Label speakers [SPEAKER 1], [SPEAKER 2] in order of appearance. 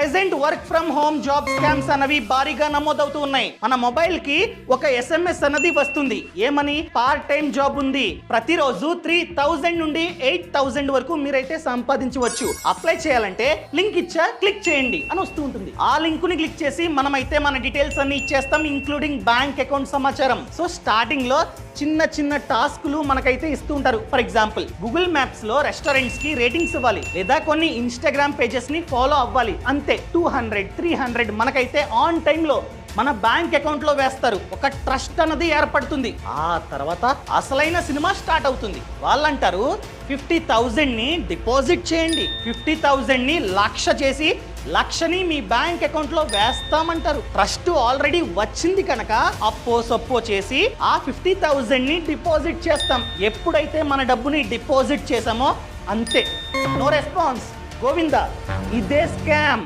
[SPEAKER 1] Present work from home job scams అన్నవి భారీగా నమోదవుతూ ఉన్నాయి. మన మొబైల్ కి ఒక SMS అన్నది వస్తుంది. ఏమని? పార్ట్ టైం జాబ్ ఉంది, ప్రతిరోజు 3000 నుండి 8000 వరకు మీరైతే సంపాదించవచ్చు, అప్లై చేయాలంటే లింక్ ఇచ్చా క్లిక్ చేయండి అని వస్తూ ఉంటుంది. ఆ లింక్ ని క్లిక్ చేసి మనమైతే మన డీటెయిల్స్ అన్ని ఇచ్చేస్తాం, ఇంక్లూడింగ్ బ్యాంక్ అకౌంట్ సమాచారం. సో స్టార్టింగ్ లో చిన్న చిన్న టాస్కులు మనకైతే ఇస్తూ ఉంటారు. ఫర్ ఎగ్జాంపుల్, గూగుల్ మ్యాప్స్ లో రెస్టారెంట్స్ కి రేటింగ్స్ ఇవ్వాలి, లేదా కొన్ని ఇన్స్టాగ్రామ్ పేజెస్ ని ఫాలో అవ్వాలి. అంతే, 200, 300 మనకైతే ఆన్ టైమ్ లో మన బ్యాంక్ అకౌంట్ లో వేస్తారు. ఒక ట్రస్ట్ అన్నది ఏర్పడుతుంది. ఆ తర్వాత అసలైన సినిమా స్టార్ట్ అవుతుంది. వాళ్ళంటారు 50,000 ని డిపాజిట్ చేయండి, 50,000 ని 1,00,000 చేసి 1,00,000ని మీ బ్యాంక్ అకౌంట్ లో వేస్తామంటారు. ట్రస్ట్ ఆల్రెడీ వచ్చింది కనుక అప్పో సప్పో చేసి ఆ 50,000 ని డిపాజిట్ చేస్తాం. ఎప్పుడైతే మన డబ్బుని డిపాజిట్ చేసామో అంతే, నో రెస్పాన్స్, గోవిందా, ఇదే స్కామ్.